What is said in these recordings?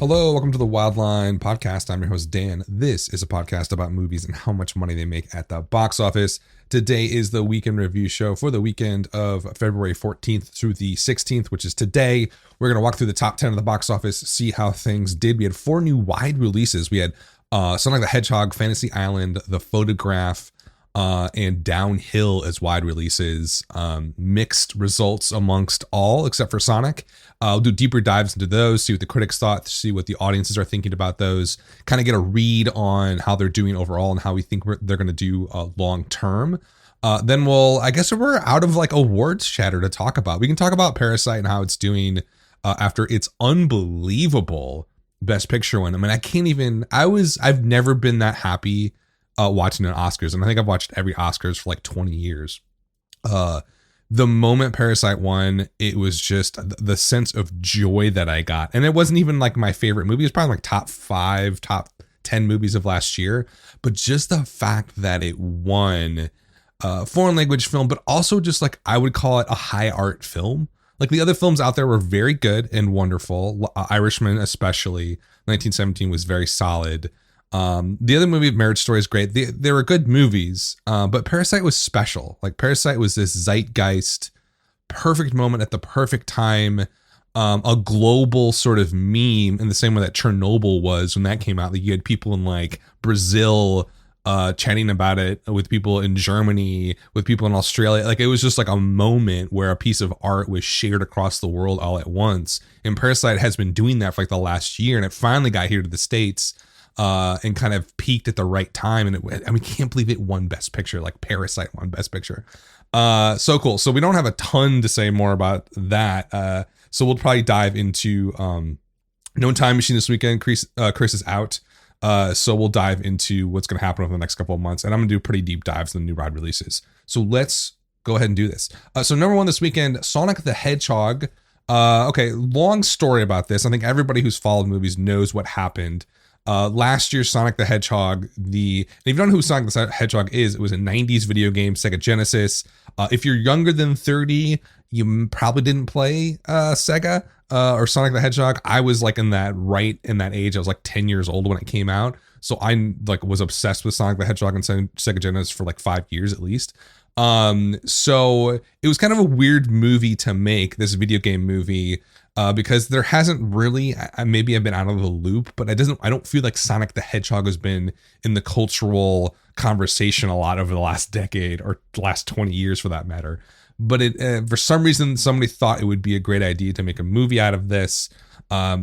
Hello, welcome to the Wildline Podcast. I'm your host, Dan. This is a podcast about movies and how much money they make at the box office. Today is the weekend review show for the weekend of February 14th through the 16th, which is today. We're going to walk through the top 10 of the box office, see how things did. We had 4 new wide releases. We had Sonic the Hedgehog, Fantasy Island, The Photograph, and Downhill as wide releases. Mixed results amongst all except for Sonic. I'll do deeper dives into those, see what the critics thought, see what the audiences are thinking about those, kind of get a read on how they're doing overall and how we think they're going to do long term. Then I guess we're out of like awards chatter to talk about. We can talk about Parasite and how it's doing after its unbelievable Best Picture win. I mean, I've never been that happy watching an Oscars, and I think I've watched every Oscars for like 20 years. The moment Parasite won, it was just the sense of joy that I got. And it wasn't even like my favorite movie. It was probably like top 5, top 10 movies of last year. But just the fact that it won foreign language film, but also just like, I would call it a high art film. Like the other films out there were very good and wonderful. Irishman, especially 1917, was very solid. The other movie, Marriage Story, is great. They were good movies, but Parasite was special. Like Parasite was this zeitgeist, perfect moment at the perfect time, a global sort of meme in the same way that Chernobyl was when that came out. Like you had people in like Brazil chatting about it with people in Germany, with people in Australia. Like it was just like a moment where a piece of art was shared across the world all at once. And Parasite has been doing that for like the last year, and it finally got here to the States. And kind of peaked at the right time. And can't believe it won Best Picture, like Parasite won Best Picture. So cool. So we don't have a ton to say more about that. So we'll probably dive into No Time Machine this weekend. Chris is out. So we'll dive into what's going to happen over the next couple of months. And I'm going to do pretty deep dives in the new ride releases. So let's go ahead and do this. So number 1 this weekend, Sonic the Hedgehog. Okay, long story about this. I think everybody who's followed movies knows what happened. Last year, Sonic the Hedgehog, and if you don't know who Sonic the Hedgehog is, it was a 90s video game, Sega Genesis. If you're younger than 30, you probably didn't play Sega or Sonic the Hedgehog. I was like in that age. I was like 10 years old when it came out. So I like was obsessed with Sonic the Hedgehog and Sega Genesis for like 5 years at least. So it was kind of a weird movie to make, this video game movie, because there hasn't really, maybe I've been out of the loop, but I don't feel like Sonic the Hedgehog has been in the cultural conversation a lot over the last decade or last 20 years for that matter. But for some reason, somebody thought it would be a great idea to make a movie out of this.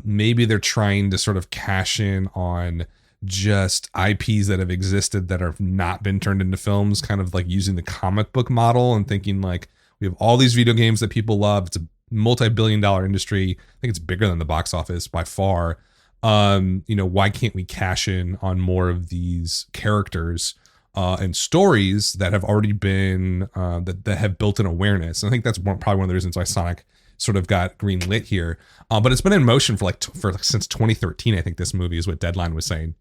Maybe they're trying to sort of cash in on just IPs that have existed that have not been turned into films, kind of like using the comic book model and thinking like, we have all these video games that people love. It's a multi-billion-dollar industry. I think it's bigger than the box office by far. Why can't we cash in on more of these characters and stories that have already been that have built an awareness? And I think that's probably one of the reasons why Sonic sort of got green lit here. But it's been in motion for since 2013. I think this movie is what Deadline was saying.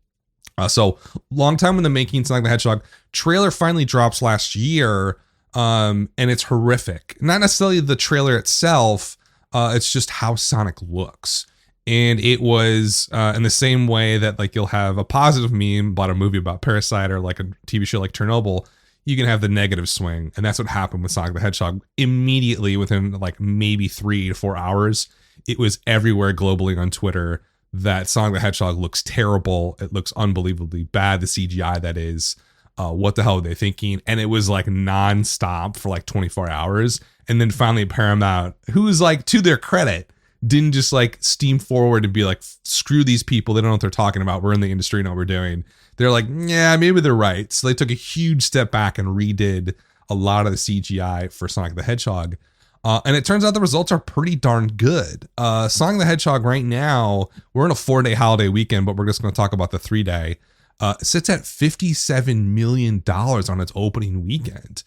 So long time in the making. Sonic the Hedgehog trailer finally drops last year. And it's horrific. Not necessarily the trailer itself. It's just how Sonic looks. And it was in the same way that like you'll have a positive meme about a movie about Parasite or like a TV show like Chernobyl, you can have the negative swing. And that's what happened with Sonic the Hedgehog. Immediately within like maybe 3 to 4 hours, it was everywhere globally on Twitter that Sonic the Hedgehog looks terrible. It looks unbelievably bad. The CGI, that is. What the hell are they thinking? And it was like nonstop for like 24 hours. And then finally Paramount, who's like, to their credit, didn't just like steam forward and be like, screw these people. They don't know what they're talking about. We're in the industry, know what we're doing. They're like, yeah, maybe they're right. So they took a huge step back and redid a lot of the CGI for Sonic the Hedgehog. And it turns out the results are pretty darn good. Sonic the Hedgehog right now, we're in a 4-day holiday weekend, but we're just going to talk about the 3-day. Sits at $57 million on its opening weekend.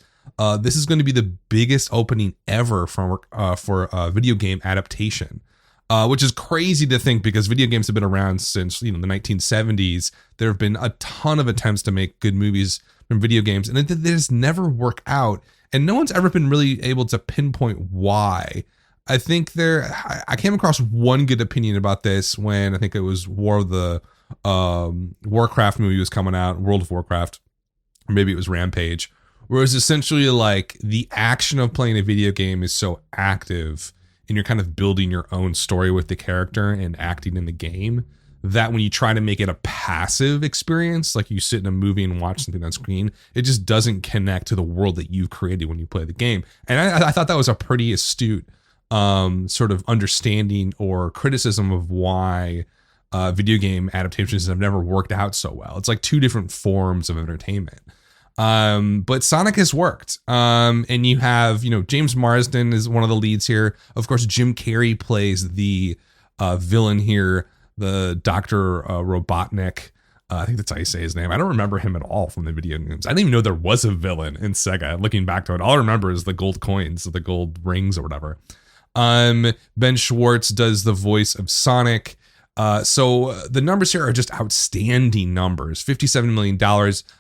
This is going to be the biggest opening ever for a video game adaptation, which is crazy to think because video games have been around since the 1970s. There have been a ton of attempts to make good movies from video games, and it just never work out. And no one's ever been really able to pinpoint why. I think I came across one good opinion about this when I think it was Warcraft movie was coming out, World of Warcraft, or maybe it was Rampage, where it was essentially like the action of playing a video game is so active and you're kind of building your own story with the character and acting in the game, that when you try to make it a passive experience, like you sit in a movie and watch something on screen, it just doesn't connect to the world that you've created when you play the game. And I thought that was a pretty astute sort of understanding or criticism of why video game adaptations have never worked out so well. It's like two different forms of entertainment. But Sonic has worked. And you have, James Marsden is one of the leads here. Of course, Jim Carrey plays the villain here, the Dr. Robotnik. I think that's how you say his name. I don't remember him at all from the video games. I didn't even know there was a villain in Sega. Looking back to it, all I remember is the gold coins, the gold rings or whatever. Ben Schwartz does the voice of Sonic. So the numbers here are just outstanding numbers. $57 million.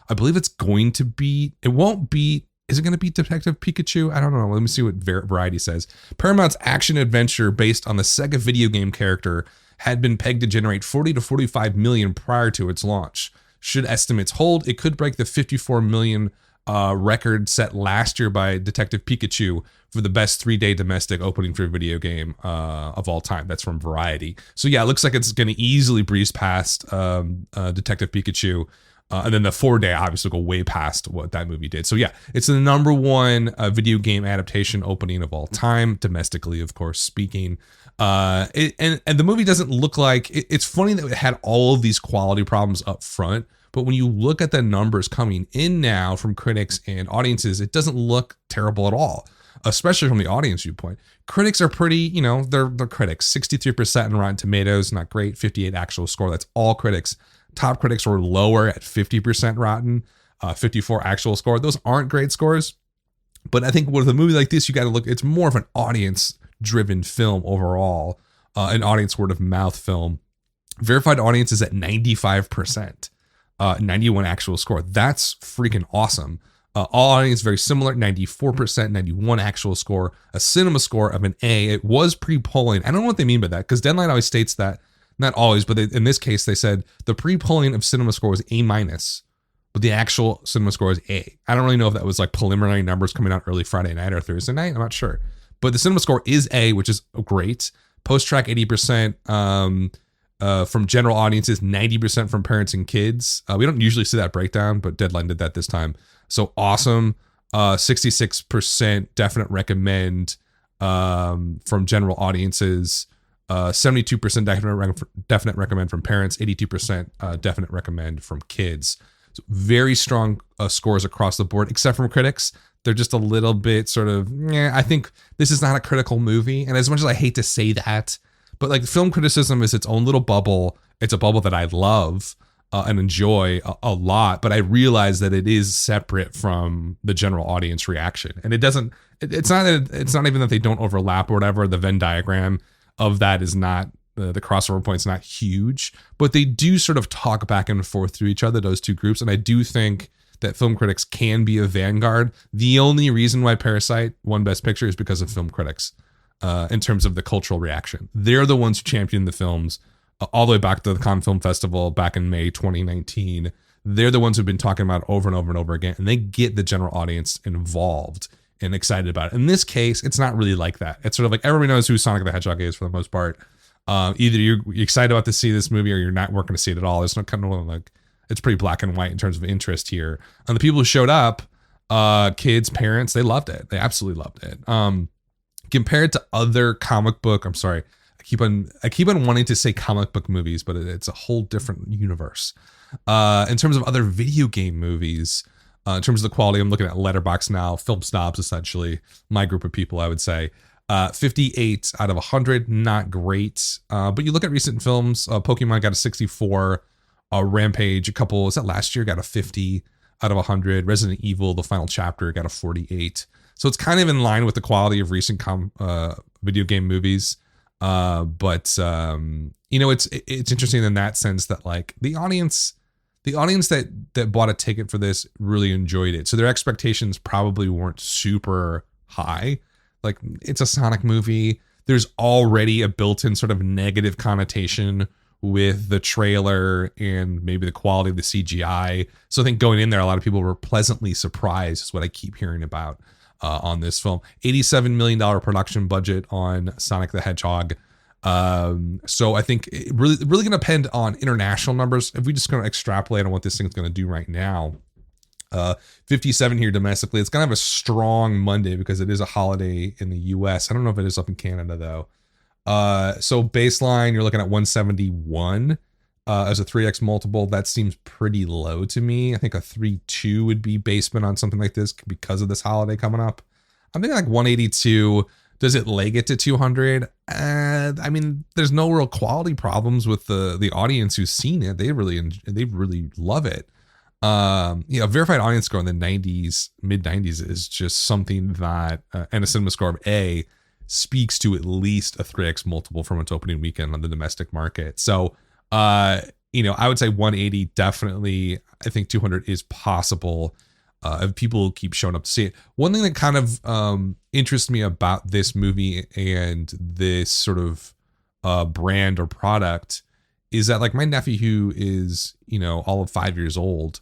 I believe it's going to beat, it won't beat, is it going to beat Detective Pikachu? I don't know. Let me see what Variety says. Paramount's action adventure based on the Sega video game character had been pegged to generate 40 to 45 million prior to its launch. Should estimates hold, it could break the 54 million record set last year by Detective Pikachu for the best 3-day domestic opening for a video game of all time. That's from Variety. So yeah, it looks like it's going to easily breeze past Detective Pikachu. And then the 4-day obviously go way past what that movie did. So yeah, it's the number one video game adaptation opening of all time, domestically, of course, speaking. And the movie doesn't look like, it's funny that it had all of these quality problems up front, but when you look at the numbers coming in now from critics and audiences, it doesn't look terrible at all, especially from the audience viewpoint. Critics are pretty, they're critics. 63% in Rotten Tomatoes, not great. 58 actual score. That's all critics. Top critics were lower at 50% Rotten, 54 actual score. Those aren't great scores, but I think with a movie like this, you got to look, it's more of an audience-driven film overall, an audience word of mouth film. Verified audience is at 95%, 91 actual score. That's freaking awesome. All audience very similar, 94%, 91 actual score, a cinema score of an A. It was pre-polling. I don't know what they mean by that, because Deadline always states that, not always, but in this case, they said the pre-polling of cinema score was A-, but the actual cinema score is A. I don't really know if that was like preliminary numbers coming out early Friday night or Thursday night. I'm not sure. But the cinema score is A, which is great. Post-track 80%, from general audiences, 90% from parents and kids. We don't usually see that breakdown, but Deadline did that this time. So awesome. 66% definite recommend from general audiences. 72% definite recommend from parents. 82% definite recommend from kids. So very strong scores across the board, except from critics. They're just a little bit sort of, I think this is not a critical movie. And as much as I hate to say that, but like film criticism is its own little bubble. It's a bubble that I love and enjoy a lot, but I realize that it is separate from the general audience reaction. And it's not even that they don't overlap or whatever. The Venn diagram of that is not, the crossover point's not huge, but they do sort of talk back and forth through each other, those two groups. And I do think that film critics can be a vanguard. The only reason why Parasite won Best Picture is because of film critics in terms of the cultural reaction. They're the ones who championed the films all the way back to the Cannes Film Festival back in May 2019. They're the ones who've been talking about it over and over and over again, and they get the general audience involved and excited about it. In this case, it's not really like that. It's sort of like everybody knows who Sonic the Hedgehog is for the most part. Either you're excited about to see this movie or you're not working to see it at all. It's not kind of like, it's pretty black and white in terms of interest here. And the people who showed up, kids, parents, they loved it. They absolutely loved it. Compared to other comic book, I'm sorry, I keep on wanting to say comic book movies, but it's a whole different universe. In terms of other video game movies, in terms of the quality, I'm looking at Letterboxd now, film snobs, essentially, my group of people, I would say. 58 out of 100, not great. But you look at recent films, Pokemon got a 64, Rampage, was that last year, got a 50 out of 100. Resident Evil, the final chapter, got a 48. So it's kind of in line with the quality of recent video game movies. But it's interesting in that sense that like the audience that bought a ticket for this really enjoyed it. So their expectations probably weren't super high. Like, it's a Sonic movie. there's already a built-in sort of negative connotation with the trailer and maybe the quality of the CGI. So I think going in there, a lot of people were pleasantly surprised, is what I keep hearing about on this film. $87 million production budget on Sonic the Hedgehog. So I think it really going to depend on international numbers. If we just going to extrapolate on what this thing's going to do right now, 57 here domestically. It's going to have a strong Monday because it is a holiday in the US. I don't know if it is up in Canada though. So baseline, you're looking at 171 as a 3x multiple. That seems pretty low to me. I think a 3.2 would be basement on something like this because of this holiday coming up. I'm thinking like 182. Does it leg it to 200? I mean, there's no real quality problems with the audience who's seen it. They really love it. Verified audience score in the 90s, mid 90s is just something that, and a cinema score of A, speaks to at least a 3x multiple from its opening weekend on the domestic market. So, I would say 180 definitely. I think 200 is possible if people keep showing up to see it. One thing that kind of interests me about this movie and this sort of brand or product is that, like, my nephew, who is all of 5 years old,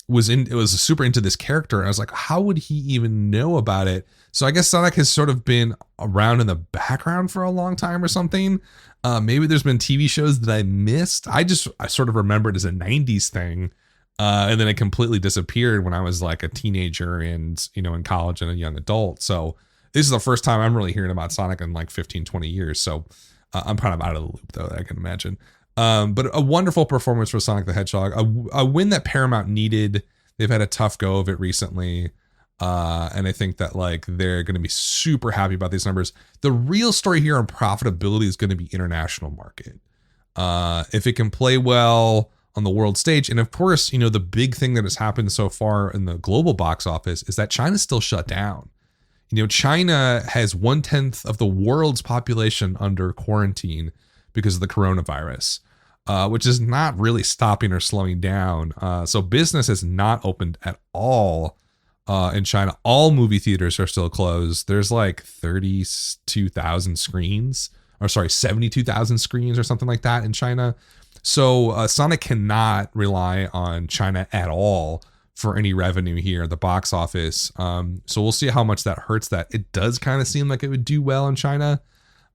was super into this character, and I was like, how would he even know about it? So I guess Sonic has sort of been around in the background for a long time or something. Maybe there's been TV shows that I missed. I sort of remember it as a 90s thing, and then it completely disappeared when I was like a teenager and in college and a young adult. So this is the first time I'm really hearing about Sonic in like 15-20 years. So I'm kind of out of the loop, though, I can imagine. But a wonderful performance for Sonic the Hedgehog, a win that Paramount needed. They've had a tough go of it recently. And I think that like they're going to be super happy about these numbers. The real story here on profitability is going to be international market. If it can play well on the world stage. And of course, the big thing that has happened so far in the global box office is that China's still shut down. China has 1/10 of the world's population under quarantine because of the coronavirus, which is not really stopping or slowing down. So business has not opened at all in China. All movie theaters are still closed. There's like 72,000 screens, or sorry, 72,000 screens or something like that in China. So Sonic cannot rely on China at all for any revenue here at the box office. So we'll see how much that hurts that. It does kind of seem like it would do well in China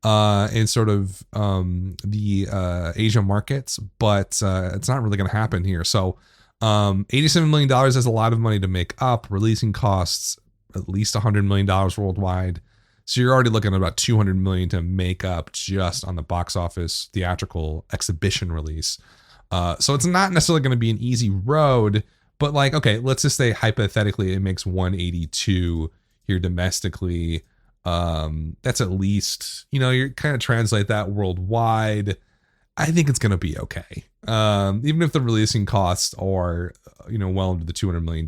and sort of the Asia markets, but it's not really going to happen here. So $87 million is a lot of money to make up. Releasing costs at least $100 million worldwide. So you're already looking at about $200 million to make up just on the box office theatrical exhibition release. So it's not necessarily going to be an easy road, but like, okay, let's just say hypothetically it makes 182 here domestically. That's at least, you kind of translate that worldwide. I think it's going to be okay. Even if the releasing costs are, well into the $200 million,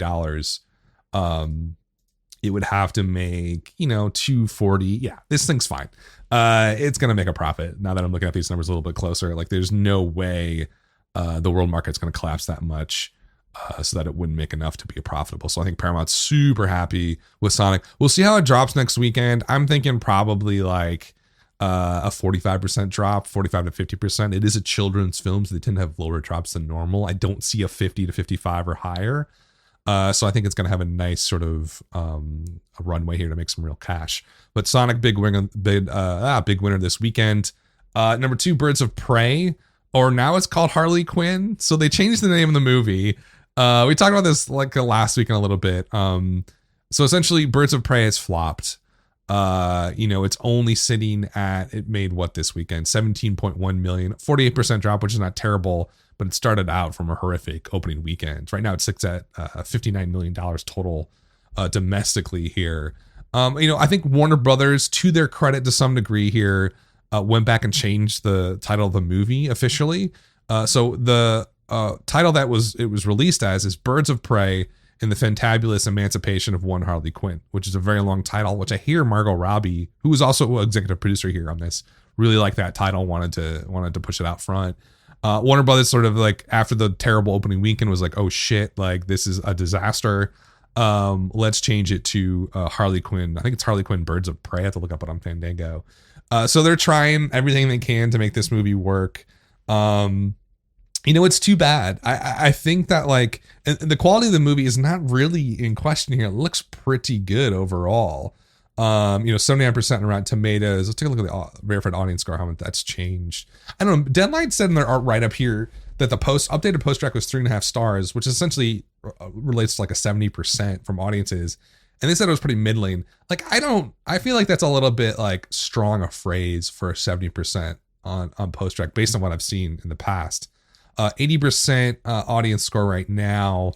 it would have to make, 240. Yeah, this thing's fine. It's going to make a profit. Now that I'm looking at these numbers a little bit closer, like there's no way the world market's going to collapse that much so that it wouldn't make enough to be profitable. So I think Paramount's super happy with Sonic. We'll see how it drops next weekend. I'm thinking probably like a 45% drop, 45 to 50%. It is a children's film, so they tend to have lower drops than normal. I don't see a 50 to 55 or higher. So I think it's going to have a nice sort of a runway here to make some real cash. But Sonic, big winner this weekend. Number 2, Birds of Prey, or now it's called Harley Quinn. So they changed the name of the movie. We talked about this like last week in a little bit. So essentially, Birds of Prey has flopped. It's only sitting at, it made what this weekend? 17.1 million, 48% drop, which is not terrible, but it started out from a horrific opening weekend. Right now it sits at $59 million total domestically here. I think Warner Brothers, to their credit to some degree here, went back and changed the title of the movie officially. So the title that it was released as is Birds of Prey and the Fantabulous Emancipation of One Harley Quinn, which is a very long title, which I hear Margot Robbie, who was also an executive producer here on this, really liked that title, wanted to push it out front. Warner Brothers sort of like after the terrible opening weekend was like, oh shit, like this is a disaster. Let's change it to Harley Quinn. I think it's Harley Quinn Birds of Prey. I have to look up it on Fandango. So they're trying everything they can to make this movie work. It's too bad. I think that like the quality of the movie is not really in question here. It looks pretty good overall. 79% in Rotten Tomatoes. Let's take a look at the verified audience score, how much that's changed. I don't know. Deadline said in their art right up here that the updated post track was 3.5 stars, which essentially relates to like a 70% from audiences. And they said it was pretty middling. Like, I feel like that's a little bit like strong a phrase for a 70% on post track based on what I've seen in the past. 80% audience score right now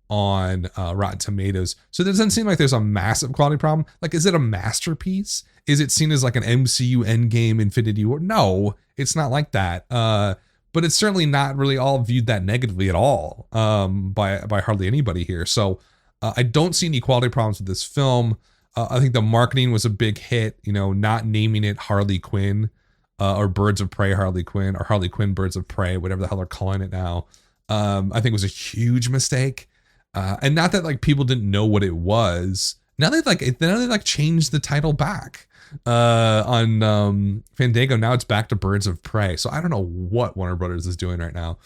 on Rotten Tomatoes. So it doesn't seem like there's a massive quality problem. Like, is it a masterpiece? Is it seen as like an MCU Endgame Infinity War? No, it's not like that. But it's certainly not really all viewed that negatively at all by hardly anybody here. So I don't see any quality problems with this film. I think the marketing was a big hit, not naming it Harley Quinn or Birds of Prey Harley Quinn or Harley Quinn Birds of Prey, whatever the hell they're calling it now. I think it was a huge mistake. And not that like people didn't know what it was. Now they changed the title back on Fandango. Now it's back to Birds of Prey. So I don't know what Warner Brothers is doing right now.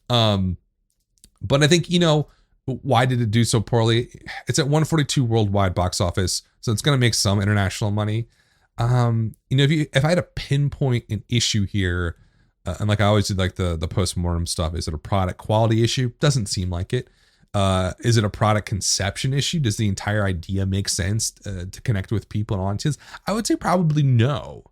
But I think, why did it do so poorly? It's at 142 worldwide box office, so it's going to make some international money. If I had to pinpoint an issue here, and like I always did, like the post-mortem stuff, is it a product quality issue? Doesn't seem like it. Is it a product conception issue? Does the entire idea make sense to connect with people and audiences? I would say probably no.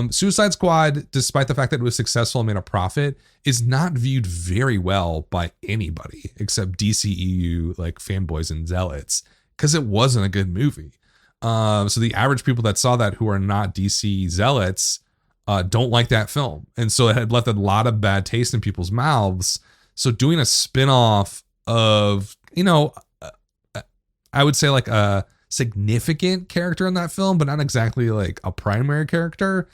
Suicide Squad, despite the fact that it was successful and made a profit, is not viewed very well by anybody except DCEU like fanboys and zealots, because it wasn't a good movie. So the average people that saw that who are not DC zealots don't like that film, and so it had left a lot of bad taste in people's mouths. So doing a spin-off of, I would say like a significant character in that film, but not exactly like a primary character.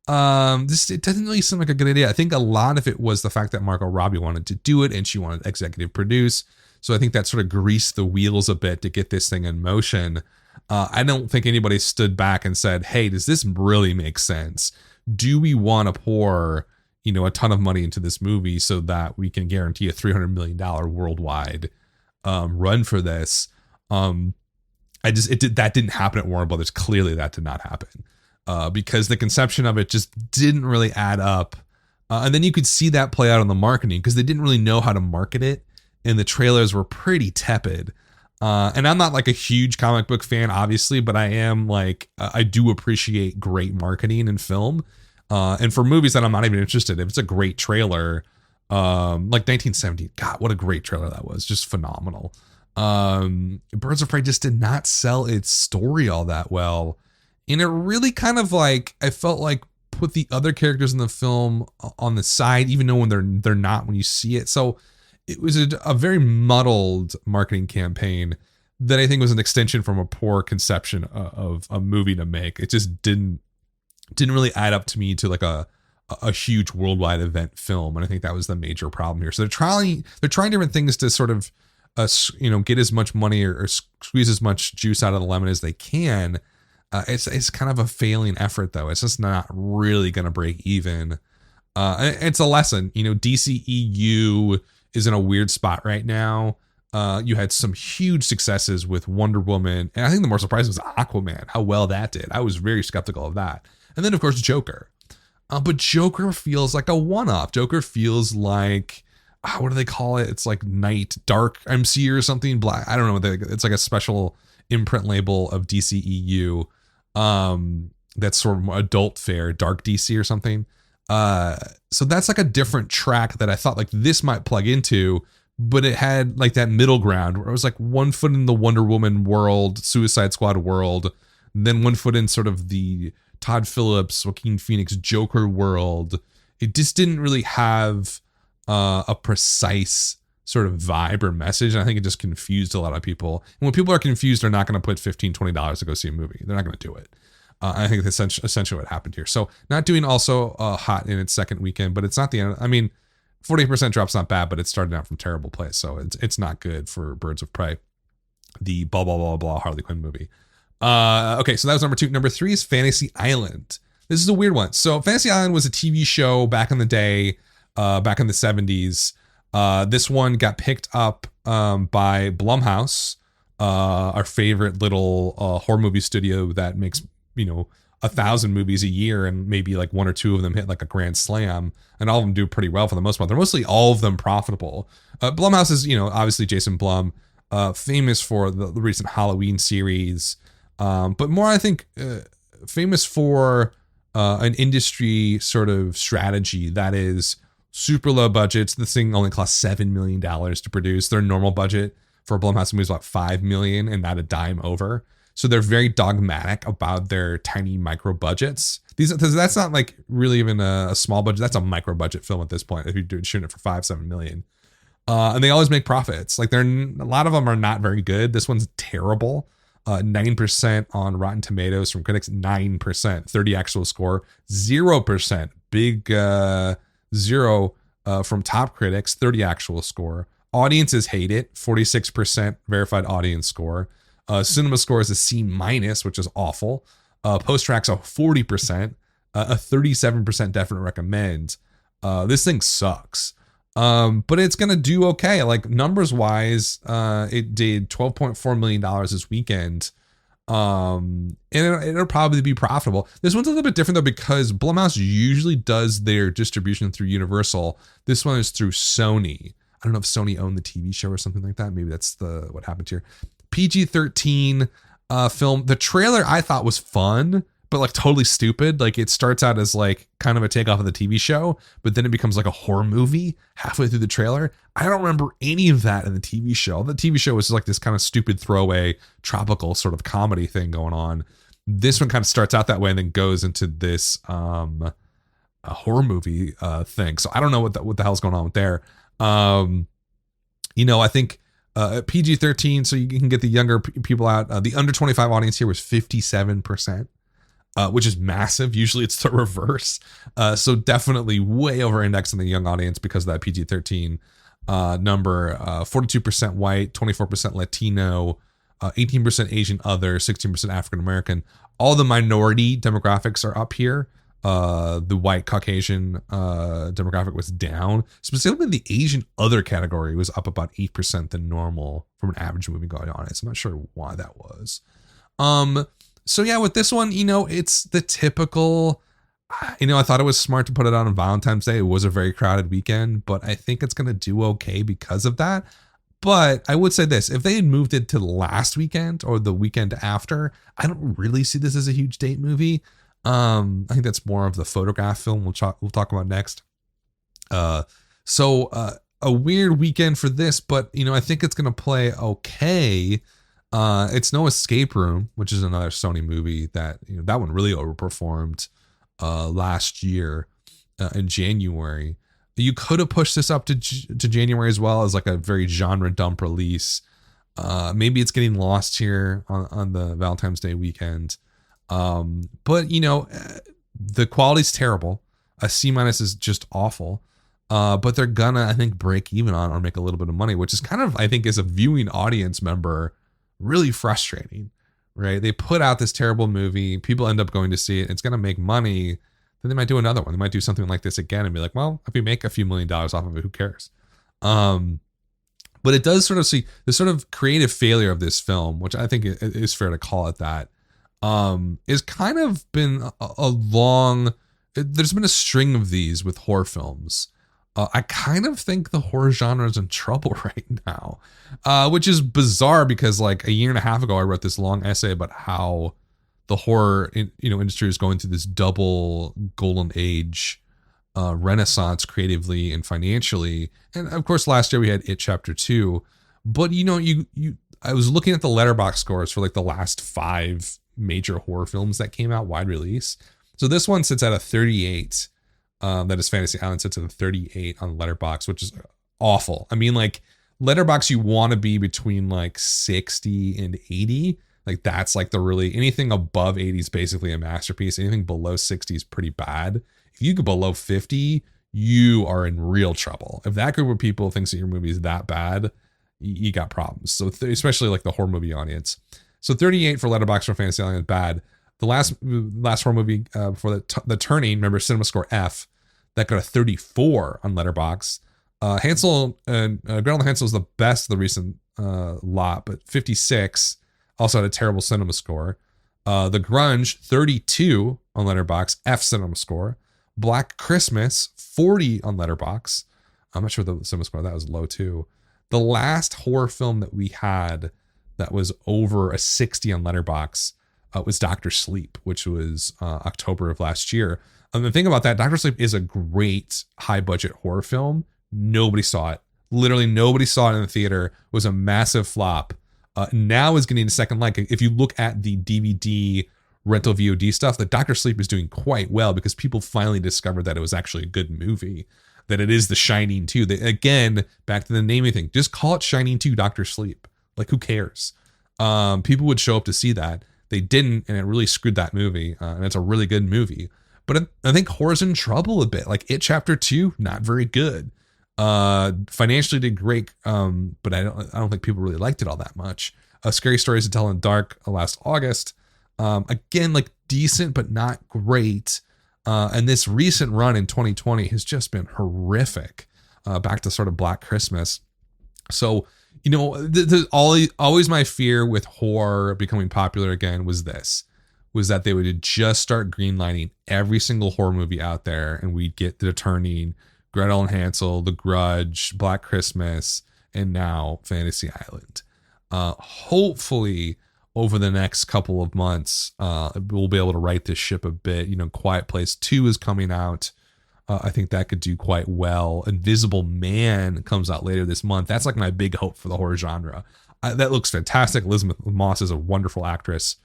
It doesn't really seem like a good idea. I think a lot of it was the fact that Margot Robbie wanted to do it and she wanted to executive produce. So I think that sort of greased the wheels a bit to get this thing in motion. I don't think anybody stood back and said, hey, does this really make sense? Do we want to pour a ton of money into this movie so that we can guarantee a $300 million worldwide run for this? That didn't happen at Warner Brothers. Clearly that did not happen because the conception of it just didn't really add up. And then you could see that play out on the marketing because they didn't really know how to market it. And the trailers were pretty tepid. And I'm not like a huge comic book fan, obviously, but I am like, I do appreciate great marketing in film. And for movies that I'm not even interested in, if it's a great trailer, like 1970, God, what a great trailer that was. Just phenomenal. Birds of Prey just did not sell its story all that well. And it really kind of like, I felt like put the other characters in the film on the side, even though when they're not when you see it. So it was a very muddled marketing campaign that I think was an extension from a poor conception of a movie to make. It just didn't really add up to me to like a huge worldwide event film. And I think that was the major problem here. So they're trying different things to sort of, get as much money or squeeze as much juice out of the lemon as they can. It's kind of a failing effort though. It's just not really going to break even. It's a lesson, DCEU is in a weird spot right now. You had some huge successes with Wonder Woman. And I think the more surprising was Aquaman, how well that did. I was very skeptical of that. And then of course, Joker. But Joker feels like a one-off. Joker feels like, what do they call it? It's like Dark MC or something. Black. I don't know. It's like a special imprint label of DCEU. That's sort of adult fare, Dark DC or something. So that's like a different track that I thought like this might plug into, but it had like that middle ground where it was like 1 foot in the Wonder Woman world, Suicide Squad world, then 1 foot in sort of the Todd Phillips, Joaquin Phoenix Joker world. It just didn't really have a precise sort of vibe or message. And I think it just confused a lot of people. And when people are confused, they're not going to put $15, $20 to go see a movie. They're not going to do it. I think that's essentially what happened here. So not doing also hot in its second weekend, but it's not the end. I mean, 48% drop's not bad, but it started out from a terrible place. So it's not good for Birds of Prey. the blah blah blah blah Harley Quinn movie. Okay, so that was number 2. Number 3 is Fantasy Island. This is a weird one. So Fantasy Island was a TV show back in the day, back in the 70s. This one got picked up by Blumhouse, our favorite little horror movie studio that makes, 1,000 movies a year, and maybe like 1 or 2 of them hit like a grand slam, and all of them do pretty well for the most part. They're mostly all of them profitable. Blumhouse is, obviously Jason Blum, famous for the recent Halloween series, but more, I think, famous for an industry sort of strategy that is super low budgets. This thing only cost $7 million to produce. Their normal budget for a Blumhouse movie is about $5 million, and not a dime over. So they're very dogmatic about their tiny micro budgets. That's not like really even a small budget. That's a micro budget film at this point, if you're shooting it for $5-7 million. And they always make profits. Like a lot of them are not very good. This one's terrible. 9% on Rotten Tomatoes from critics, 9%, 30 actual score, 0%, big 0 from top critics, 30 actual score. Audiences hate it, 46% verified audience score. Cinema score is a C-, which is awful. Post-tracks a 40%, a 37% definite recommend. This thing sucks. But it's going to do okay. Like numbers wise, it did $12.4 million this weekend. And it'll probably be profitable. This one's a little bit different though, because Blumhouse usually does their distribution through Universal. This one is through Sony. I don't know if Sony owned the TV show or something like that. Maybe that's what happened here. PG-13 film. The trailer I thought was fun, but like totally stupid. Like it starts out as like kind of a takeoff of the TV show, but then it becomes like a horror movie halfway through the trailer. I don't remember any of that in the TV show. The TV show was like this kind of stupid throwaway tropical sort of comedy thing going on. This one kind of starts out that way and then goes into this a horror movie thing. So I don't know what the hell's going on with there. I think PG-13, so you can get the younger people out. The under 25 audience here was 57%, which is massive. Usually it's the reverse. So definitely way over indexed in the young audience because of that PG-13 number. 42% white, 24% Latino, 18% Asian other, 16% African American. All the minority demographics are up here. The white Caucasian demographic was down. Specifically, the Asian other category was up about 8% than normal from an average movie going on. So I'm not sure why that was. So yeah, with this one, it's the typical, I thought it was smart to put it on Valentine's Day. It was a very crowded weekend, but I think it's going to do okay because of that. But I would say this, if they had moved it to last weekend or the weekend after, I don't really see this as a huge date movie. I think that's more of the Photograph film we'll talk about next. So a weird weekend for this, but I think it's gonna play okay. It's no Escape Room, which is another Sony movie that that one really overperformed last year in January. You could have pushed this up to January as well as like a very genre dump release. Maybe it's getting lost here on the Valentine's Day weekend. But the quality's terrible. A C- is just awful. But they're gonna, I think, break even on or make a little bit of money, which is kind of, I think, as a viewing audience member, really frustrating, right? They put out this terrible movie. People end up going to see it. It's gonna make money. Then they might do another one. They might do something like this again and be like, well, if we make a few $1 million off of it, who cares? But it does sort of see the sort of creative failure of this film, which I think is fair to call it that. Is kind of been there's been a string of these with horror films. I kind of think the horror genre is in trouble right now, which is bizarre because like a year and a half ago, I wrote this long essay about how the horror industry is going through this double golden age renaissance creatively and financially. And of course, last year we had It Chapter 2, but I was looking at the Letterboxd scores for like the last 5 major horror films that came out wide release. So this one sits at a 38. That is Fantasy Island sits at a 38 on Letterboxd, which is awful. I mean, like Letterboxd, you want to be between like 60 and 80. Like that's like anything above 80 is basically a masterpiece. Anything below 60 is pretty bad. If you go below 50, you are in real trouble. If that group of people thinks that your movie is that bad, you got problems. So especially like the horror movie audience. So 38 for Letterboxd for Fantasy Island, bad. The last horror movie before the Turning, remember Cinema Score F, that got a 34 on Letterboxd. Hansel and Gretel and Hansel is the best of the recent lot, but 56 also had a terrible cinema score. The Grunge 32 on Letterboxd, F cinema score. Black Christmas 40 on Letterboxd. I'm not sure the cinema score that was low too. The last horror film that we had that was over a 60 on Letterboxd was Doctor Sleep, which was October of last year. And the thing about that, Doctor Sleep is a great high budget horror film. Nobody saw it. Literally nobody saw it in the theater. It was a massive flop. Now is getting a second light. If you look at the DVD rental VOD stuff, the Doctor Sleep is doing quite well because people finally discovered that it was actually a good movie, that it is The Shining 2. Again, back to the naming thing, just call it Shining 2 Doctor Sleep. Like, who cares? People would show up to see that. They didn't, and it really screwed that movie. And it's a really good movie. But I think horror's in trouble a bit. Like It Chapter 2, not very good. Financially did great, but I don't think people really liked it all that much. Scary Stories to Tell in the Dark last August. Again, like decent, but not great. And this recent run in 2020 has just been horrific. Back to sort of Black Christmas. So, you know, always my fear with horror becoming popular again was that they would just start greenlighting every single horror movie out there, and we'd get The Turning, Gretel and Hansel, The Grudge, Black Christmas, and now Fantasy Island. Hopefully over the next couple of months, we'll be able to right this ship a bit. You know, Quiet Place 2 is coming out. I think that could do quite well. Invisible Man comes out later this month. That's like my big hope for the horror genre. That looks fantastic. Elizabeth Moss is a wonderful actress.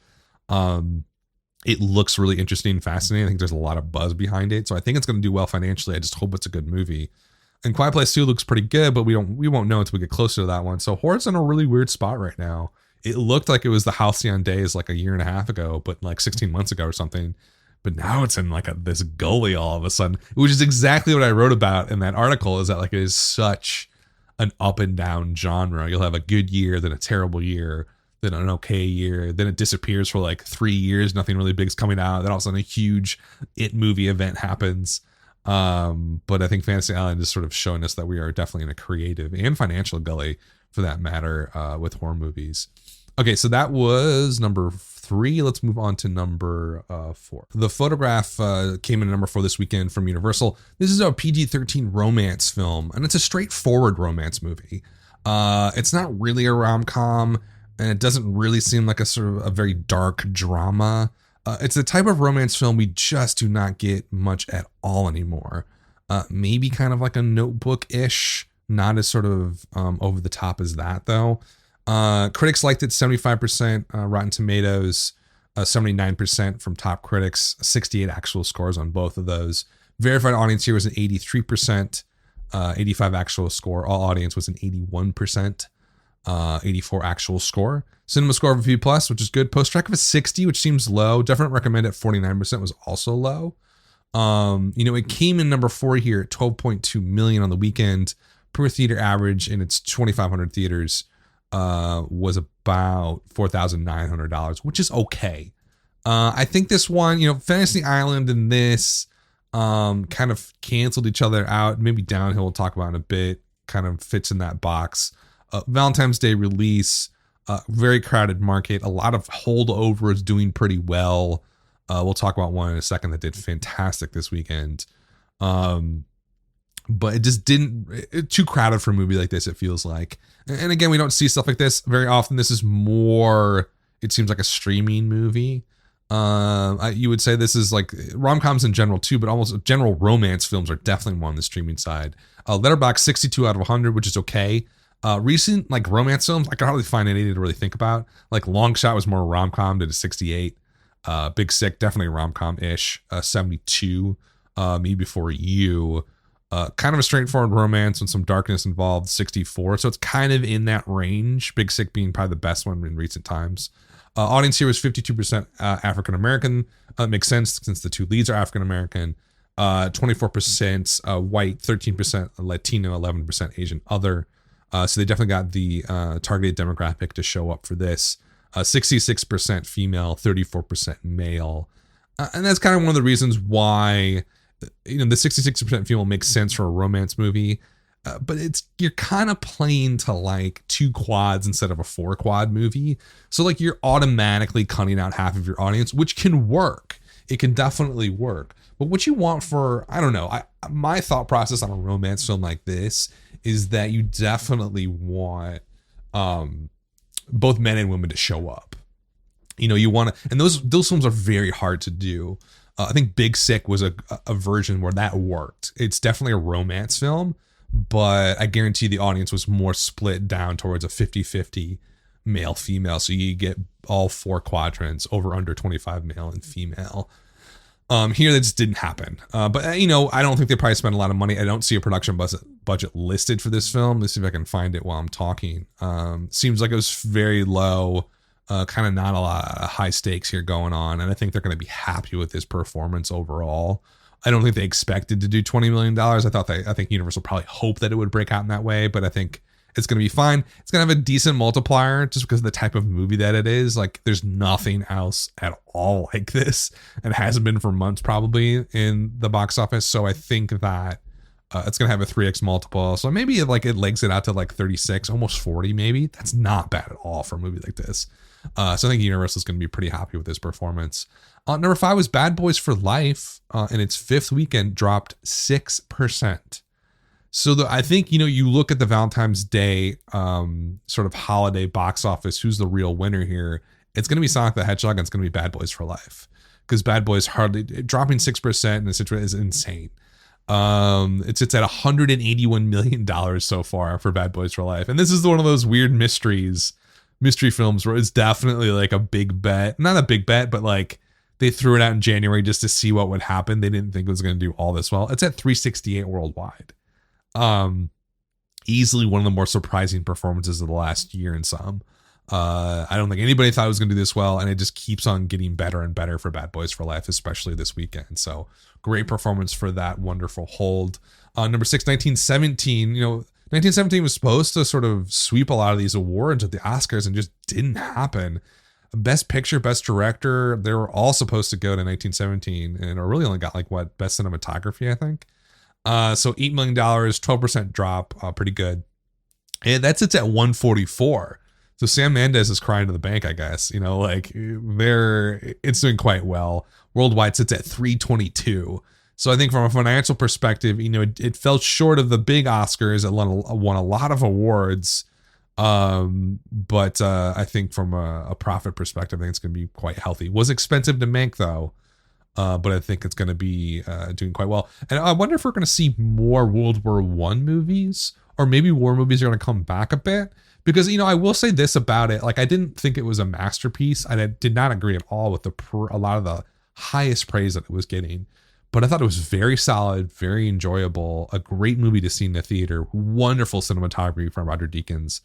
It looks really interesting and fascinating. I think there's a lot of buzz behind it. So I think it's going to do well financially. I just hope it's a good movie. And Quiet Place 2 looks pretty good, but we won't know until we get closer to that one. So horror's in a really weird spot right now. It looked like it was the Halcyon Days like a year and a half ago, but like 16 months ago or something. But now it's in like this gully all of a sudden, which is exactly what I wrote about in that article, is that like it is such an up and down genre. You'll have a good year, then a terrible year, then an okay year, then it disappears for like 3 years. Nothing really big's coming out. Then all of a sudden a huge It movie event happens. But I think Fantasy Island is sort of showing us that we are definitely in a creative and financial gully for that matter, with horror movies. Okay, so that was number 3. Let's move on to number 4. The Photograph came in at number 4 this weekend from Universal. This is a PG-13 romance film, and it's a straightforward romance movie. It's not really a rom-com, and it doesn't really seem like a sort of a very dark drama. It's the type of romance film we just do not get much at all anymore. Maybe kind of like a Notebook-ish, not as sort of over the top as that though. Critics liked it, 75% Rotten Tomatoes, 79% from top critics, 68 actual scores on both of those. Verified audience here was an 83%, 85 actual score. All audience was an 81%, 84 actual score. Cinema score of a V+, which is good. Post track of a 60, which seems low. Definite recommend at 49% was also low. You know, it came in number 4 here at 12.2 million on the weekend. Per theater average in its 2,500 theaters was about $4,900, which is okay. I think this one, you know, Fantasy Island and this kind of canceled each other out. Maybe Downhill, we'll talk about in a bit, kind of fits in that box. Valentine's Day release, very crowded market. A lot of holdovers doing pretty well. We'll talk about one in a second that did fantastic this weekend. But it just too crowded for a movie like this, it feels like. And again, we don't see stuff like this very often. This is more, it seems like a streaming movie. You would say this is like rom-coms in general too, but almost general romance films are definitely more on the streaming side. Letterboxd 62 out of 100, which is okay. Recent like romance films, I can hardly find any to really think about. Like Long Shot was more rom-com, did a 68. Big Sick, definitely rom-com-ish, 72. Me Before You. Kind of a straightforward romance with some darkness involved, 64. So it's kind of in that range. Big Sick being probably the best one in recent times. Audience here was 52% African American. Makes sense since the two leads are African American. 24% white, 13% Latino, 11% Asian other. So they definitely got the targeted demographic to show up for this. 66% female, 34% male. And that's kind of one of the reasons why, the 66% female makes sense for a romance movie. But you're kind of playing to like 2 quads instead of a 4 quad movie. So like you're automatically cutting out half of your audience, which can work. It can definitely work. But what you want for, I don't know, my thought process on a romance film like this is that you definitely want both men and women to show up. You want to, and those films are very hard to do. I think Big Sick was a version where that worked. It's definitely a romance film, but I guarantee the audience was more split down towards a 50-50 male female. So you get all 4 quadrants, over under 25 male and female. Here that just didn't happen. But I don't think they probably spent a lot of money. I don't see a production budget listed for this film. Let's see if I can find it while I'm talking. Seems like it was very low, kind of not a lot of high stakes here going on. And I think they're going to be happy with this performance overall. I don't think they expected to do $20 million. I think Universal probably hoped that it would break out in that way, but I think it's going to be fine. It's going to have a decent multiplier just because of the type of movie that it is. Like there's nothing else at all like this, and hasn't been for months probably in the box office. So I think that it's going to have a 3x multiple. So maybe it legs it out to like 36, almost 40 maybe. That's not bad at all for a movie like this. So I think Universal is going to be pretty happy with this performance. Number 5 was Bad Boys for Life. In its 5th weekend, dropped 6%. So I think, you look at the Valentine's Day sort of holiday box office, who's the real winner here? It's going to be Sonic the Hedgehog, and it's going to be Bad Boys for Life. Because Bad Boys dropping 6% in the situation is insane. It sits at $181 million so far for Bad Boys for Life. And this is one of those weird mystery films where it's definitely like a big bet. Not a big bet, but like they threw it out in January just to see what would happen. They didn't think it was going to do all this well. It's at 368 worldwide. Easily one of the more surprising performances of the last year in some. I don't think anybody thought it was going to do this well, and it just keeps on getting better and better for Bad Boys for Life, especially this weekend. So great performance for that wonderful hold. Number 6, 1917. 1917 was supposed to sort of sweep a lot of these awards at the Oscars and just didn't happen. Best Picture, Best Director, they were all supposed to go to 1917, and it really only got Best Cinematography, I think. So $8 million, 12% drop, pretty good. And that sits at 144. So Sam Mendes is crying to the bank, I guess. It's doing quite well. Worldwide sits at 322. So I think from a financial perspective, it fell short of the big Oscars. It won a lot of awards. But I think from a profit perspective, I think it's going to be quite healthy. Was expensive to make though. But I think it's going to be doing quite well. And I wonder if we're going to see more World War I movies, or maybe war movies are going to come back a bit. Because, I will say this about it. I didn't think it was a masterpiece. I did not agree at all with a lot of the highest praise that it was getting. But I thought it was very solid, very enjoyable, a great movie to see in the theater. Wonderful cinematography from Roger Deakins.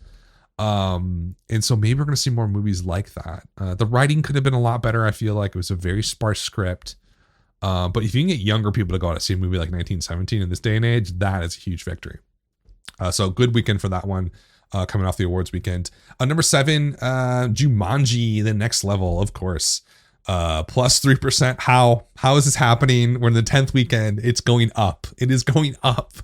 And so maybe we're going to see more movies like that. The writing could have been a lot better. I feel like it was a very sparse script. But if you can get younger people to go out and see a movie like 1917 in this day and age, that is a huge victory. So good weekend for that one, coming off the awards weekend. Number 7, Jumanji, The Next Level, of course. Plus 3%. How is this happening? We're in the 10th weekend. It's going up. It is going up.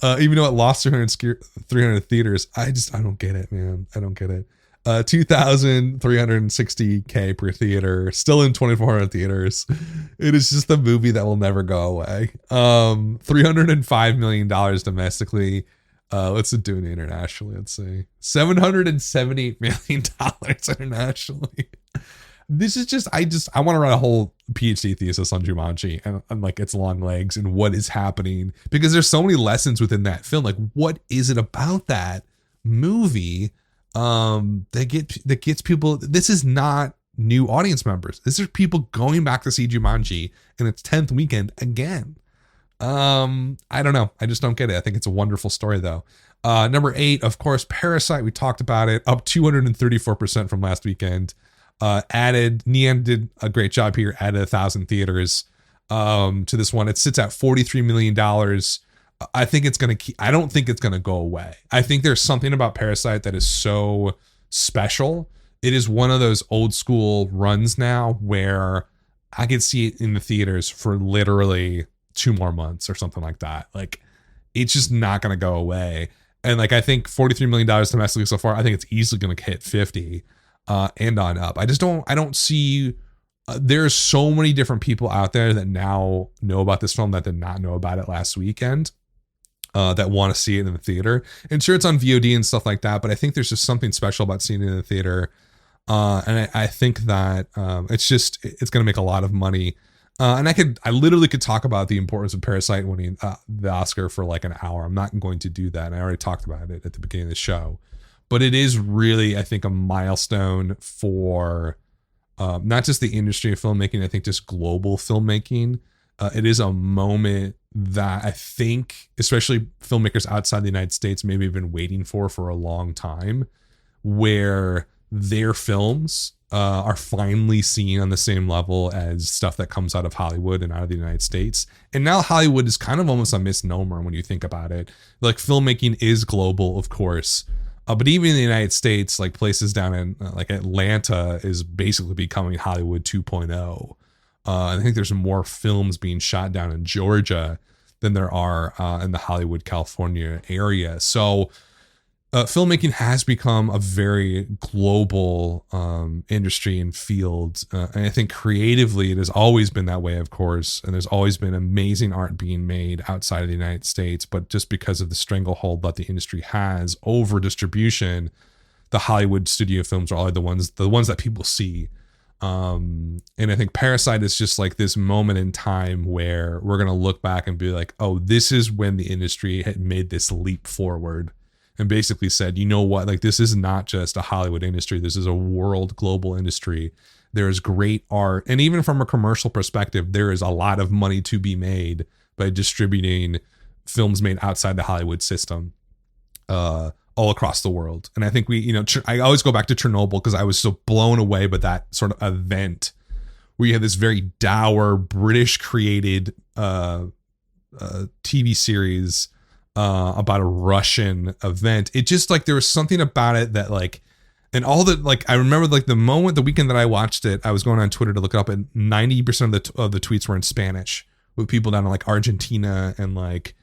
Even though it lost 300 theaters. I don't get it, man. I don't get it. 2,360K per theater, still in 2,400 theaters. It is just a movie that will never go away. $305 million domestically. Let's do it internationally. Let's see. $778 million internationally. This is just, I want to write a whole PhD thesis on Jumanji and its long legs and what is happening, because there's so many lessons within that film. What is it about that movie that gets people? This is not new audience members. This is people going back to see Jumanji in its 10th weekend again. I don't know. I just don't get it. I think it's a wonderful story though. Number 8, of course, Parasite. We talked about it, up 234% from last weekend. Nian did a great job here, added 1,000 theaters to this one. It sits at $43 million. I think it's going to keep, I don't think it's going to go away. I think there's something about Parasite that is so special. It is one of those old school runs now where I could see it in the theaters for literally 2 more months or something like that. Like, it's just not going to go away. And like, I think $43 million domestically so far, I think it's easily going to hit 50 and on up. I don't see, there's so many different people out there that now know about this film that did not know about it last weekend, that want to see it in the theater. And sure, it's on VOD and stuff like that, but I think there's just something special about seeing it in the theater. And I think that it's going to make a lot of money. And I literally could talk about the importance of Parasite winning the Oscar for like an hour. I'm not going to do that. And I already talked about it at the beginning of the show, but it is really, I think, a milestone for not just the industry of filmmaking. I think just global filmmaking. It is a moment that I think, especially filmmakers outside the United States, maybe have been waiting for a long time, where their films are finally seen on the same level as stuff that comes out of Hollywood and out of the United States. And now Hollywood is kind of almost a misnomer when you think about it. Like, filmmaking is global, of course. But even in the United States, like places down in like Atlanta is basically becoming Hollywood 2.0. I think there's more films being shot down in Georgia than there are in the Hollywood, California area. So filmmaking has become a very global industry and field. And I think creatively it has always been that way, of course. And there's always been amazing art being made outside of the United States. But just because of the stranglehold that the industry has over distribution, the Hollywood studio films are the ones that people see. And I think Parasite is just like this moment in time where we're going to look back and be like, oh, this is when the industry had made this leap forward and basically said, you know what, like, this is not just a Hollywood industry. This is a world global industry. There is great art. And even from a commercial perspective, there is a lot of money to be made by distributing films made outside the Hollywood system, all across the world. And I think I always go back to Chernobyl because I was so blown away by that sort of event where you had this very dour British created TV series about a Russian event. It just, like, there was something about it that, like, and all the, like, I remember, like, the weekend that I watched it, I was going on Twitter to look it up, and 90% of the tweets were in Spanish with people down in like Argentina and like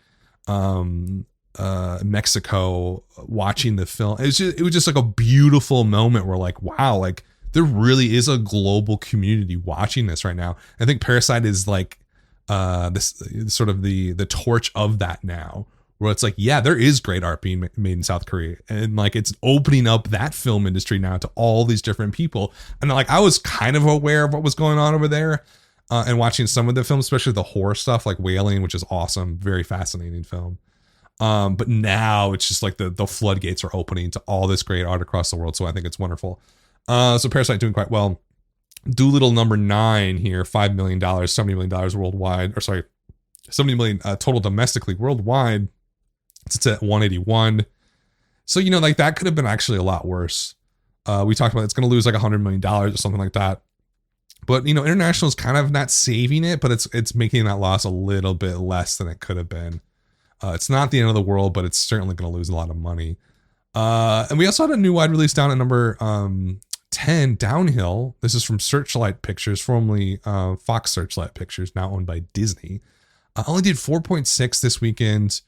Mexico watching the film. It was just like a beautiful moment where, like, wow, like, there really is a global community watching this right now. I think Parasite is like this sort of the torch of that now, where it's like, yeah, there is great art being made in South Korea, and like, it's opening up that film industry now to all these different people. And like, I was kind of aware of what was going on over there, and watching some of the films, especially the horror stuff like Wailing, which is awesome, very fascinating film. But now it's just like the floodgates are opening to all this great art across the world. So I think it's wonderful. So Parasite doing quite well. Doolittle number 9 here, $5 million, $70 million worldwide, or sorry, 70 million total domestically. Worldwide, it's at 181. So, like, that could have been actually a lot worse. We talked about it's going to lose like $100 million or something like that. But, international is kind of not saving it, but it's making that loss a little bit less than it could have been. It's not the end of the world, but it's certainly going to lose a lot of money. And we also had a new wide release down at number 10, Downhill. This is from Searchlight Pictures, formerly Fox Searchlight Pictures, now owned by Disney. Only did 4.6 this weekend.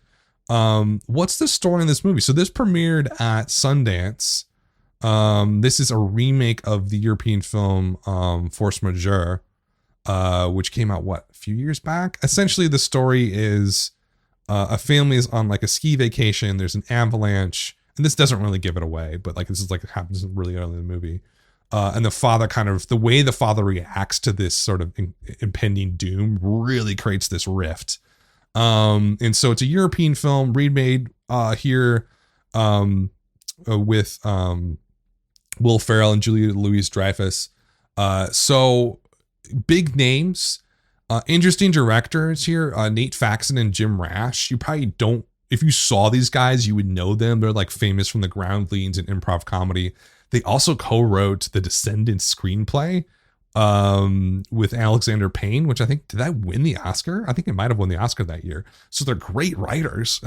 What's the story in this movie? So this premiered at Sundance. This is a remake of the European film Force Majeure, which came out a few years back. Essentially, the story is a family is on like a ski vacation. There's an avalanche, and this doesn't really give it away, but like, this is like, it happens really early in the movie. And the father the way the father reacts to this sort of impending doom really creates this rift. And so it's a European film remade here with Will Ferrell and Julia Louis-Dreyfus. So big names, interesting directors here, Nate Faxon and Jim Rash. You probably don't, if you saw these guys, you would know them. They're like famous from The Groundlings and improv comedy. They also co-wrote the Descendants screenplay, with Alexander Payne, which I think, did that win the Oscar? I think it might have won the Oscar that year. So they're great writers,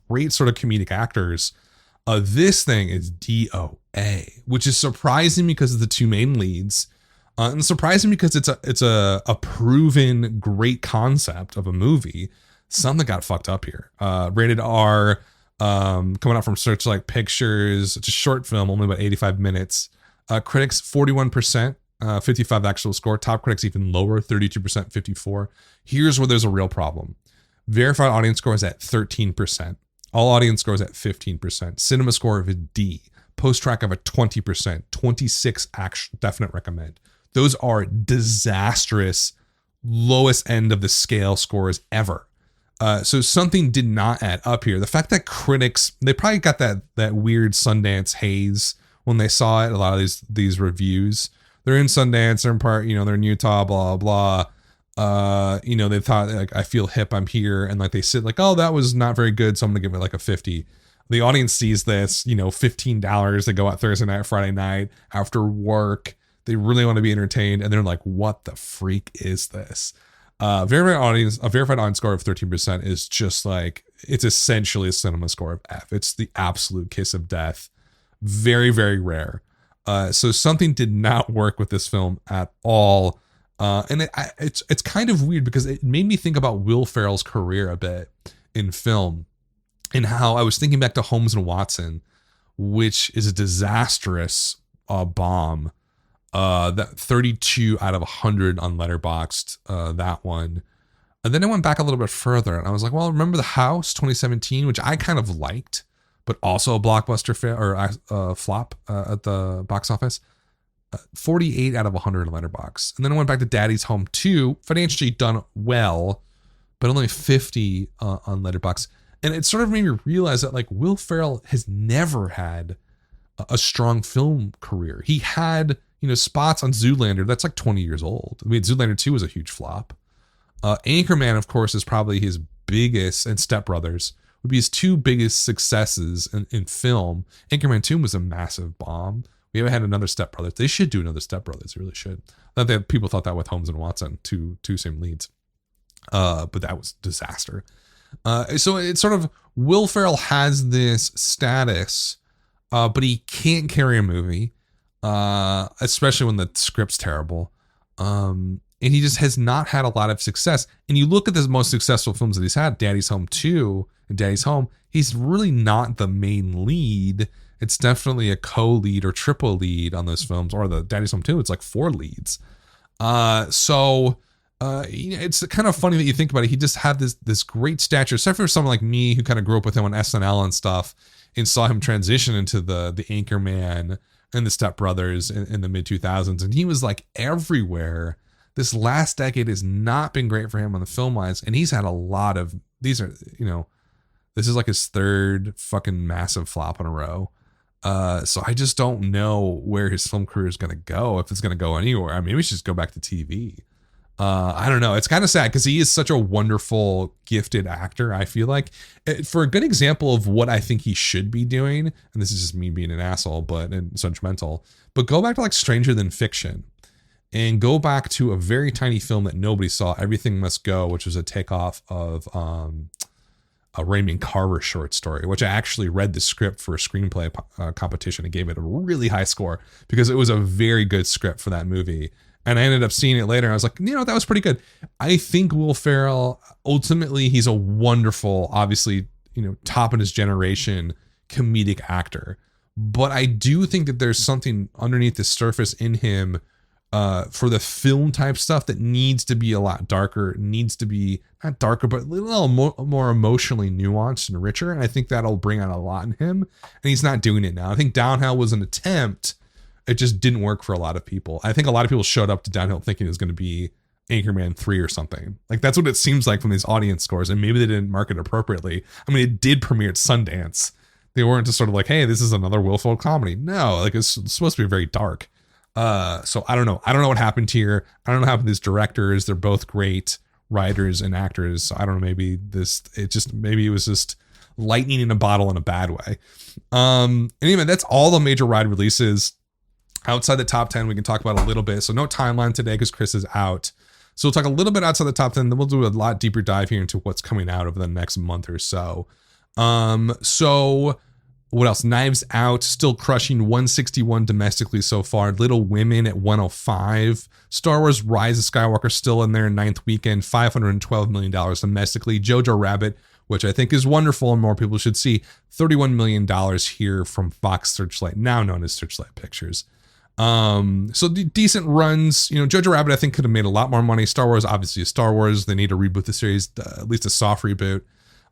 great sort of comedic actors. This thing is DOA, which is surprising because of the two main leads, and surprising because it's a proven great concept of a movie. Something got fucked up here. Rated R, coming out from Searchlight Pictures. It's a short film, only about 85 minutes. Critics 41%, 55 actual score. Top critics even lower, 32%, 54. Here's where there's a real problem. Verified audience score is at 13%. All audience scores at 15%. Cinema score of a D. Post track of a 20%. 26 actual definite recommend. Those are disastrous, lowest end of the scale scores ever. So something did not add up here. The fact that critics, they probably got that weird Sundance haze when they saw it. A lot of these reviews, they're in Sundance, they're in part, they're in Utah, blah, blah. They thought like, I feel hip, I'm here. And like, they said like, oh, that was not very good. So I'm gonna give it like a 50. The audience sees this, $15. They go out Thursday night, Friday night after work. They really want to be entertained. And they're like, what the freak is this? A verified audience score of 13% is just like, it's essentially a cinema score of F. It's the absolute kiss of death. Very, very rare. So something did not work with this film at all. And it's kind of weird because it made me think about Will Ferrell's career a bit in film, and how I was thinking back to Holmes and Watson, which is a disastrous bomb. That 32 out of 100 on Letterboxd, that one. And then I went back a little bit further and I was like, well, remember The House 2017, which I kind of liked, but also a blockbuster flop at the box office. 48 out of 100 on Letterboxd. And then I went back to Daddy's Home 2, financially done well, but only 50 on Letterboxd. And it sort of made me realize that like Will Ferrell has never had a strong film career. He had, spots on Zoolander. That's like 20 years old. I mean, Zoolander 2 was a huge flop. Anchorman, of course, is probably his biggest, and Step Brothers would be his two biggest successes in film. Anchorman 2 was a massive bomb. We haven't had another Step Brothers. They should do another Step Brothers. They really should. People thought that with Holmes and Watson, two same leads. But that was disaster. So it's sort of, Will Ferrell has this status, but he can't carry a movie, especially when the script's terrible. And he just has not had a lot of success. And you look at the most successful films that he's had, Daddy's Home 2 and Daddy's Home, he's really not the main lead. It's definitely a co-lead or triple lead on those films, or the Daddy's Home 2, it's like 4 leads. It's kind of funny that you think about it. He just had this great stature, except for someone like me who kind of grew up with him on SNL and stuff and saw him transition into the Anchorman and the Step Brothers in the mid 2000s. And he was like everywhere. This last decade has not been great for him on the film wise. And he's had a lot of, this is like his third fucking massive flop in a row. So I just don't know where his film career is going to go, if it's going to go anywhere. I mean, maybe we should just go back to TV. I don't know. It's kind of sad because he is such a wonderful, gifted actor. I feel like, for a good example of what I think he should be doing, and this is just me being an asshole, and sentimental, but go back to like Stranger Than Fiction and go back to a very tiny film that nobody saw, Everything Must Go, which was a takeoff of, a Raymond Carver short story, which I actually read the script for a screenplay competition and gave it a really high score because it was a very good script for that movie. And I ended up seeing it later. And I was like, that was pretty good. I think Will Ferrell, ultimately, he's a wonderful, obviously, top in his generation comedic actor. But I do think that there's something underneath the surface in him for the film type stuff that needs to be a lot darker, needs to be not darker, but a little more emotionally nuanced and richer. And I think that'll bring out a lot in him. And he's not doing it now. I think Downhill was an attempt. It just didn't work for a lot of people. I think a lot of people showed up to Downhill thinking it was going to be Anchorman 3 or something. Like, that's what it seems like from these audience scores. And maybe they didn't market it appropriately. I mean, it did premiere at Sundance. They weren't just sort of like, hey, this is another Will Ferrell comedy. No, like, it's supposed to be very dark. So I don't know. I don't know what happened here. I don't know what happened to these directors. They're both great writers and actors. So I don't know. Maybe it was just lightning in a bottle in a bad way. Anyway, that's all the major ride releases. Outside the top 10, we can talk about a little bit. So no timeline today because Chris is out. So we'll talk a little bit outside the top 10. Then we'll do a lot deeper dive here into what's coming out over the next month or so. So what else? Knives Out still crushing 161 domestically so far. Little Women at 105. Star Wars Rise of Skywalker still in their ninth weekend, $512 million domestically. Jojo Rabbit, which I think is wonderful and more people should see, $31 million here from Fox Searchlight, now known as Searchlight Pictures. So decent runs. You know, Jojo Rabbit I think could have made a lot more money. Star Wars obviously is Star Wars. They need to reboot the series, at least a soft reboot.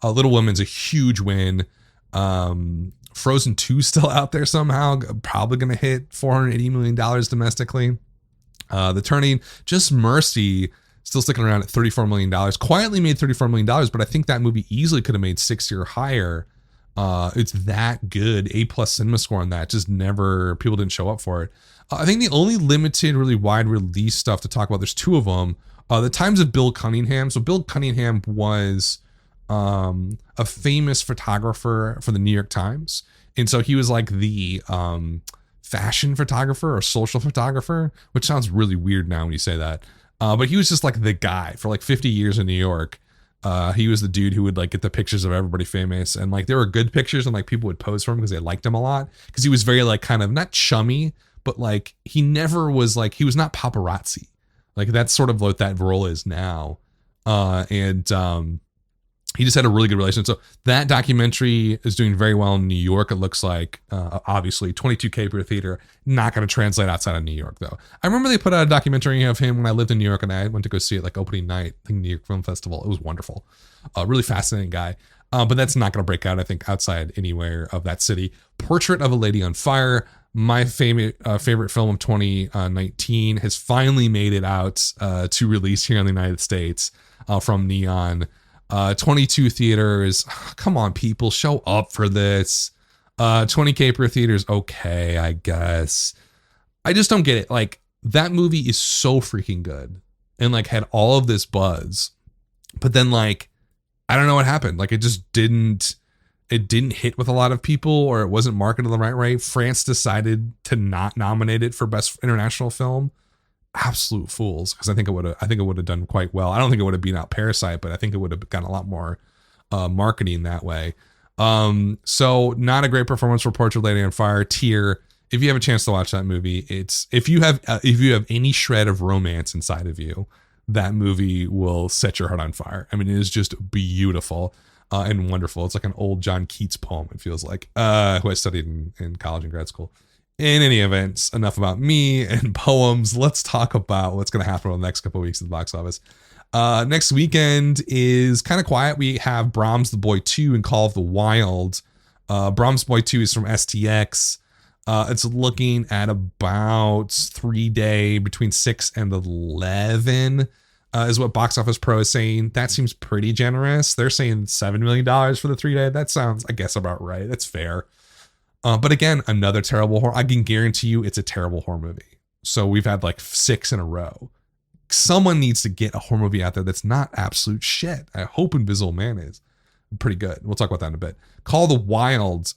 Little Women's a huge win. Frozen 2 still out there somehow, probably going to hit $480 million domestically. The Turning, Just Mercy, still sticking around at $34 million. Quietly made $34 million, but I think that movie easily could have made 60 or higher. It's that good. A+ cinema score on that. Just never, people didn't show up for it. I think the only limited, really wide release stuff to talk about, there's two of them. The Times of Bill Cunningham. So Bill Cunningham was a famous photographer for the New York Times. And so he was like the fashion photographer or social photographer, which sounds really weird now when you say that. But he was just like the guy for like 50 years in New York. He was the dude who would like get the pictures of everybody famous, and like there were good pictures and like people would pose for him because they liked him a lot, because he was very like kind of not chummy, but like he never was like, he was not paparazzi. Like that's sort of what that role is now. He just had a really good relationship. So that documentary is doing very well in New York. It looks like, obviously 22K per theater, not going to translate outside of New York though. I remember they put out a documentary of him when I lived in New York, and I went to go see it like opening night, I think New York Film Festival. It was wonderful. Really fascinating guy. But that's not going to break out, I think, outside anywhere of that city. Portrait of a Lady on Fire, my favorite film of 2019, has finally made it out to release here in the United States from Neon. 22 theaters. Come on, people, show up for this. 20K per theater is okay, I guess. I just don't get it. Like, that movie is so freaking good and like had all of this buzz, but then like, I don't know what happened. Like, it didn't hit with a lot of people, or it wasn't marketed the right way. France decided to not nominate it for Best International Film. Absolute fools, because I think it would have done quite well. I don't think it would have beat out Parasite, but I think it would have gotten a lot more marketing that way. So not a great performance for Portrait of a Lady on Fire. Tier. If you have a chance to watch that movie, if you have any shred of romance inside of you, that movie will set your heart on fire. I mean, it is just beautiful and wonderful. It's like an old John Keats poem, it feels like, who I studied in college and grad school. In any event, enough about me and poems. Let's talk about what's going to happen over the next couple of weeks at the box office. Next weekend is kind of quiet. We have Brahms the Boy 2 and Call of the Wild. Brahms Boy 2 is from STX. It's looking at about 3-day between 6 and 11 is what Box Office Pro is saying. That seems pretty generous. They're saying $7 million for the 3-day. That sounds, I guess, about right. That's fair. But again, another terrible horror. I can guarantee you it's a terrible horror movie. So we've had like 6 in a row. Someone needs to get a horror movie out there that's not absolute shit. I hope Invisible Man is pretty good. We'll talk about that in a bit. Call of the Wild.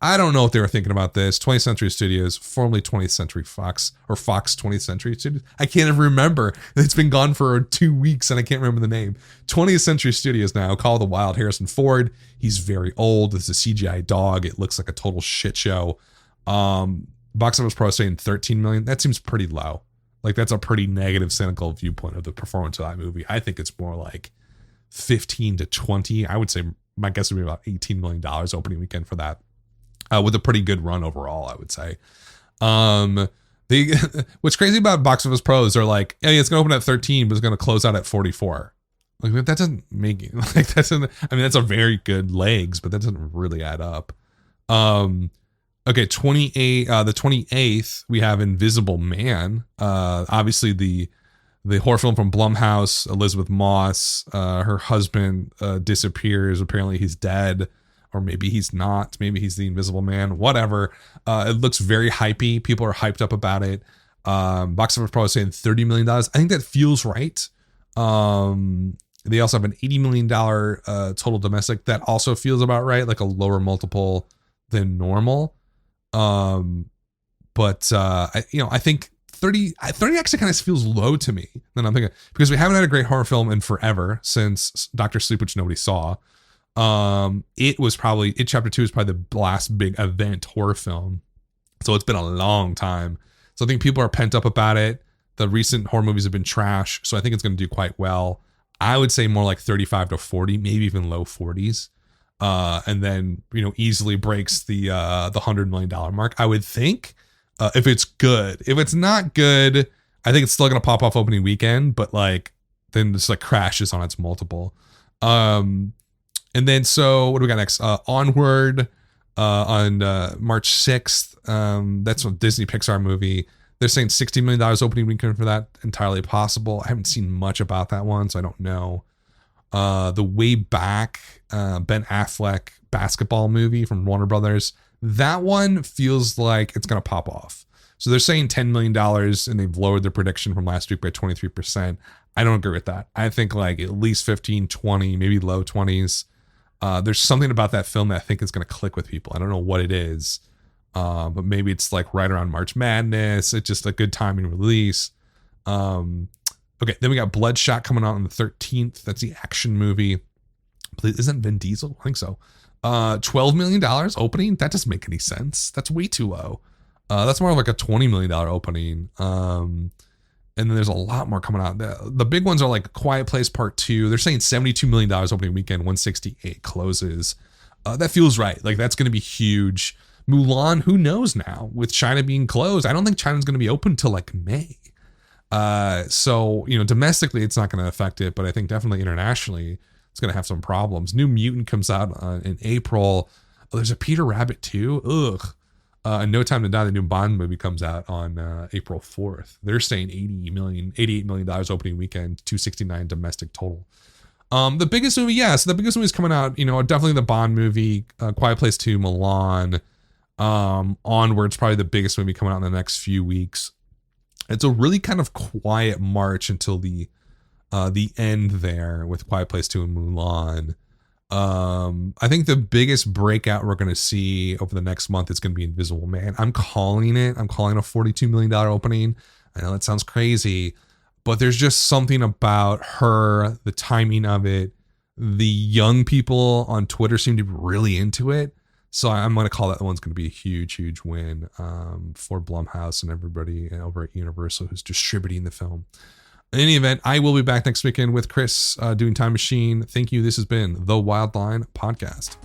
I don't know if they were thinking about this. 20th Century Studios, formerly 20th Century Fox, or Fox 20th Century Studios. I can't even remember. It's been gone for 2 weeks and I can't remember the name. 20th Century Studios now. Call of the Wild. Harrison Ford. He's very old. It's a CGI dog. It looks like a total shit show. Box Office Pro saying 13 million. That seems pretty low. Like, that's a pretty negative, cynical viewpoint of the performance of that movie. I think it's more like 15 to 20. I would say my guess would be about $18 million opening weekend for that. With a pretty good run overall, I would say. What's crazy about Box Office Pro is they're like, hey, it's gonna open at 13, but it's gonna close out at 44. Like, that doesn't make it like that's. I mean, that's a very good legs, but that doesn't really add up. Okay, 28. The 28th, we have Invisible Man. Obviously the horror film from Blumhouse. Elizabeth Moss. Her husband disappears. Apparently, he's dead. Or maybe he's not. Maybe he's the Invisible Man. Whatever. It looks very hypey. People are hyped up about it. Box Office Pro is saying $30 million. I think that feels right. They also have an $80 million total domestic. That also feels about right. Like a lower multiple than normal. But I think 30 actually kind of feels low to me. Then I'm thinking, because we haven't had a great horror film in forever since Dr. Sleep, which nobody saw. It Chapter 2 is probably the last big event horror film. So it's been a long time. So I think people are pent up about it. The recent horror movies have been trash. So I think it's going to do quite well. I would say more like 35 to 40, maybe even low 40s. And then, easily breaks the $100 million mark, I would think, if it's good. If it's not good, I think it's still going to pop off opening weekend, but then just crashes on its multiple. And then, so what do we got next? Onward, on March 6th. That's a Disney Pixar movie. They're saying $60 million opening weekend for that. Entirely possible. I haven't seen much about that one, so I don't know. The Way Back, Ben Affleck basketball movie from Warner Brothers. That one feels like it's going to pop off. So they're saying $10 million, and they've lowered their prediction from last week by 23%. I don't agree with that. I think at least 15, 20, maybe low 20s. There's something about that film that I think is going to click with people. I don't know what it is. But maybe it's right around March Madness. It's just a good timing release. Okay, then we got Bloodshot coming out on the 13th. That's the action movie. Isn't Vin Diesel? I think so. $12 million opening? That doesn't make any sense. That's way too low. That's more like a $20 million opening. And then there's a lot more coming out. The big ones are Quiet Place Part 2. They're saying $72 million opening weekend, 168 closes. That feels right. That's going to be huge. Mulan, who knows now? With China being closed, I don't think China's going to be open till May. So domestically, it's not going to affect it, but I think definitely internationally, it's going to have some problems. New Mutant comes out in April. Oh, there's a Peter Rabbit too. Ugh. And No Time to Die, the new Bond movie, comes out on April 4th. They're saying $88 million opening weekend, 269 domestic total. The biggest movie, so the biggest movie is coming out. Definitely the Bond movie, Quiet Place 2, Milan. Onward's probably the biggest movie coming out in the next few weeks. It's a really kind of quiet March until the end there with Quiet Place 2 and Mulan. I think the biggest breakout we're going to see over the next month is going to be Invisible Man. I'm calling it. I'm calling a $42 million opening. I know that sounds crazy, but there's just something about her, the timing of it. The young people on Twitter seem to be really into it. So I'm going to call that one's going to be a huge, huge win for Blumhouse and everybody over at Universal who's distributing the film. In any event, I will be back next weekend with Chris doing Time Machine. Thank you. This has been the Wildline Podcast.